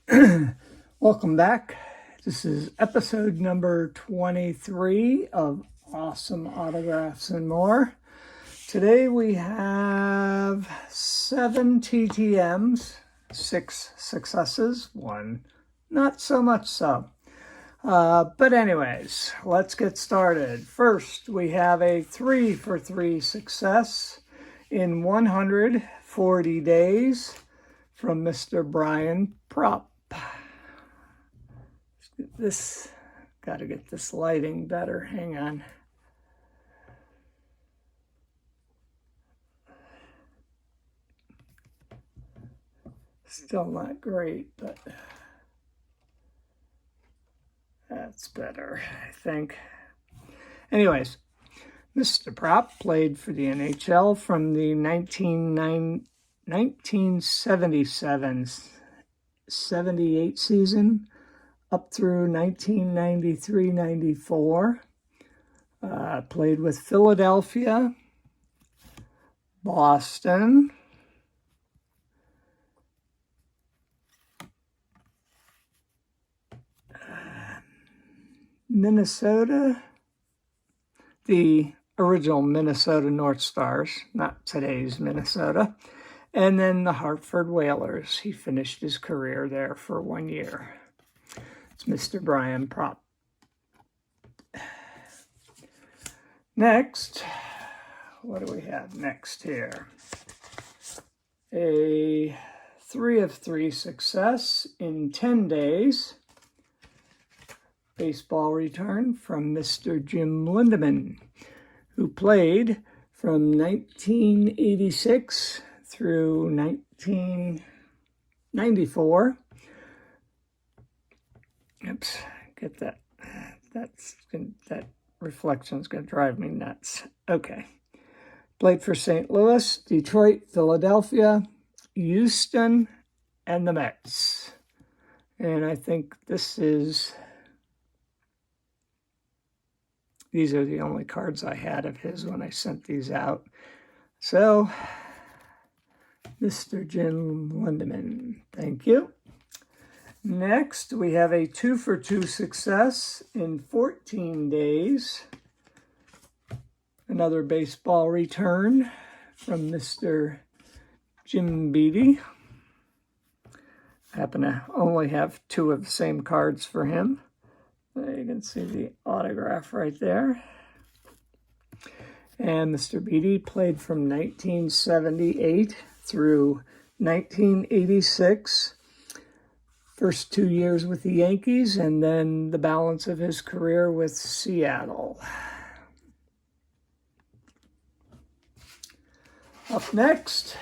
Welcome back. This is episode number 23 of Awesome Autographs and More. Today we have 7 TTMs, 6 successes, 1 not so much so. But anyways, let's get started. First, we have a 3 for 3 success in 140 days from Mr. Brian Propp. This, got to get this lighting better. Hang on. Still not great, but that's better, I think. Anyways, Mr. Propp played for the NHL from the 1977-78 season up through 1993-94. Played with Philadelphia, Boston, Minnesota, the original Minnesota North Stars, not today's Minnesota, and then the Hartford Whalers. He finished his career there for 1 year. It's Mr. Brian Propp. Next, what do we have next here? A 3 of 3 success in 10 days. Baseball return from Mr. Jim Lindeman, who played from 1986 through 1994. Oops, get that. That reflection's going to drive me nuts. Okay. Played for St. Louis, Detroit, Philadelphia, Houston, and the Mets. And I think these are the only cards I had of his when I sent these out. So, Mr. Jim Lindeman, thank you. Next, we have a 2 for 2 success in 14 days. Another baseball return from Mr. Jim Beattie. I happen to only have 2 of the same cards for him. You can see the autograph right there. And Mr. Beattie played from 1978 through 1986. First 2 years with the Yankees, and then the balance of his career with Seattle. Up next,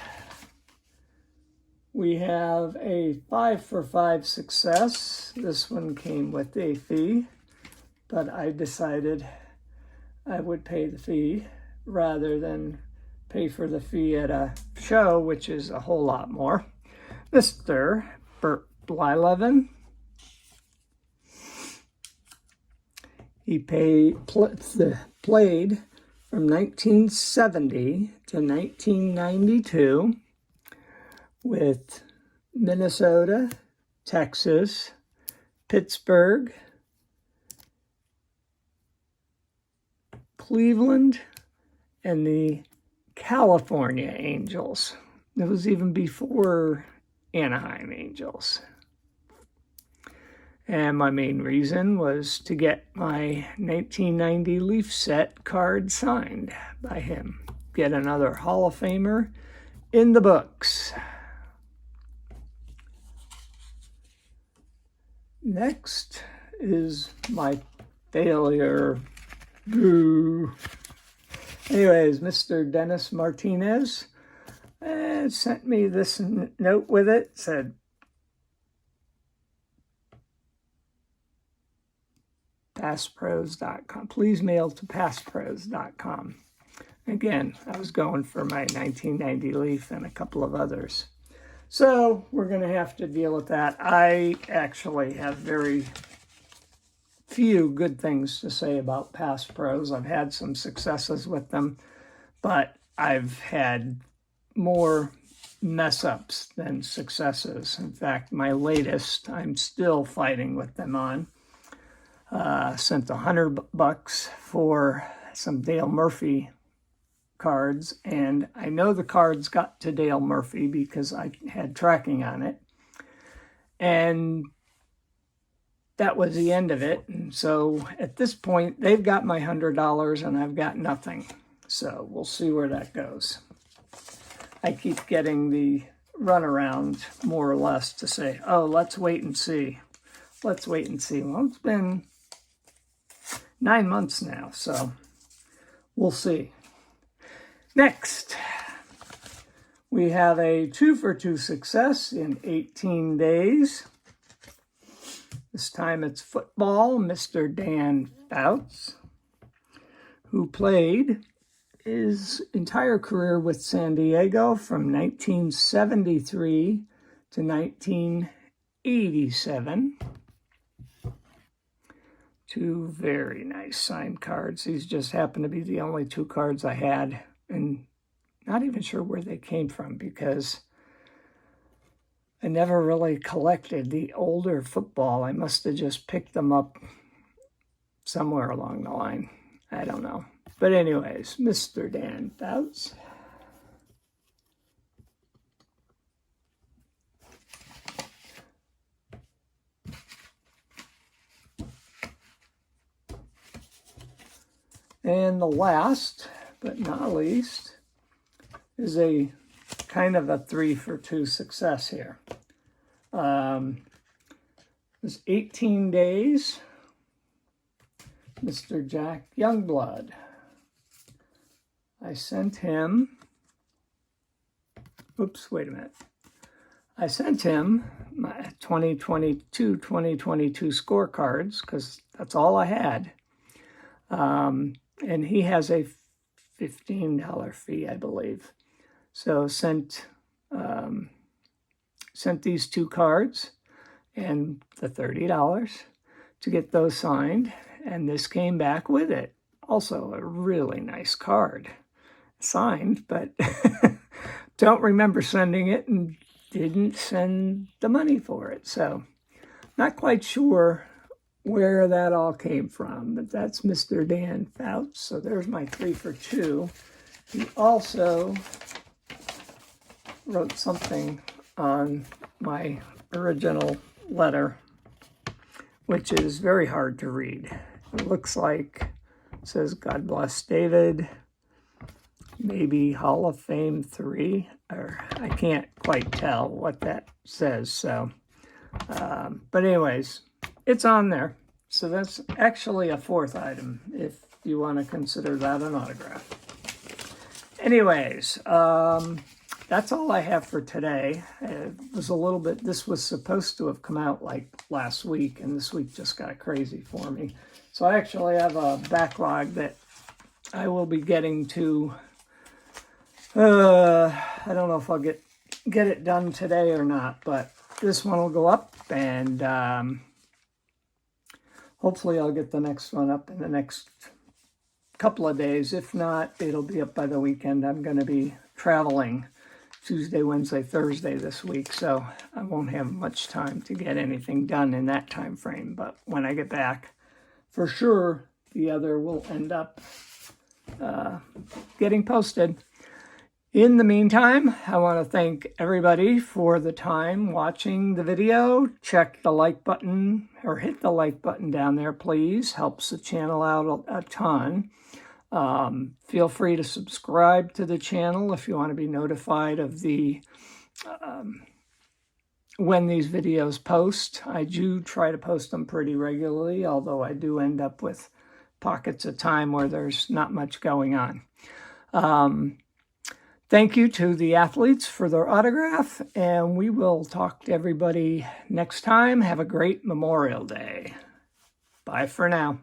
we have a 5 for 5 success. This one came with a fee, but I decided I would pay the fee rather than pay for the fee at a show, which is a whole lot more. Mr. Bert Blyleven. He played from 1970 to 1992 with Minnesota, Texas, Pittsburgh, Cleveland, and the California Angels. It was even before Anaheim Angels. And my main reason was to get my 1990 Leaf set card signed by him. Get another Hall of Famer in the books. Next is my failure. Boo. Anyways, Mr. Dennis Martinez sent me this note with it. It said, passpros.com. Please mail to passpros.com. Again, I was going for my 1990 Leaf and a couple of others. So we're going to have to deal with that. I actually have very few good things to say about Pass Pros. I've had some successes with them, but I've had more mess-ups than successes. In fact, my latest, I'm still fighting with them on. Sent $100 for some Dale Murphy cards, and I know the cards got to Dale Murphy because I had tracking on it. And that was the end of it. And so at this point, they've got my $100 and I've got nothing. So we'll see where that goes. I keep getting the runaround more or less to say, oh, let's wait and see. Let's wait and see. Well, it's been 9 months now, so we'll see. Next, we have a 2-for-2 success in 18 days. This time it's football, Mr. Dan Fouts, who played his entire career with San Diego from 1973 to 1987. 2 very nice signed cards. These just happen to be the only 2 cards I had, and not even sure where they came from because I never really collected the older football. I must have just picked them up somewhere along the line. I don't know. But anyways, Mr. Dan Fouts. And the last, but not least, is a kind of a 3-for-2 success here. This 18 days, Mr. Jack Youngblood. I sent him, oops, wait a minute. I sent him my 2022 scorecards because that's all I had. And he has a $15 fee, I believe. So sent these 2 cards and the $30 to get those signed. And this came back with it. Also a really nice card. Signed, but don't remember sending it and didn't send the money for it. So not quite sure where that all came from, but that's Mr. Dan Fouts. So there's my 3-for-2. He also wrote something on my original letter, which is very hard to read. It looks like it says, God bless David, maybe Hall of Fame 3, or I can't quite tell what that says. So, but anyways, it's on there. So that's actually a 4th item, if you want to consider that an autograph. Anyways, that's all I have for today. It was a little bit, this was supposed to have come out like last week, and this week just got crazy for me. So I actually have a backlog that I will be getting to. I don't know if I'll get it done today or not, but this one will go up, and hopefully I'll get the next one up in the next couple of days. If not, it'll be up by the weekend. I'm going to be traveling Tuesday, Wednesday, Thursday this week, so I won't have much time to get anything done in that time frame. But when I get back, for sure, the other will end up getting posted. In the meantime, I want to thank everybody for the time watching the video. Check the like button, or hit the like button down there, please. Helps the channel out a ton. Feel free to subscribe to the channel if you want to be notified of the when these videos post. I do try to post them pretty regularly, although I do end up with pockets of time where there's not much going on. Thank you to the athletes for their autograph, and we will talk to everybody next time. Have a great Memorial Day. Bye for now.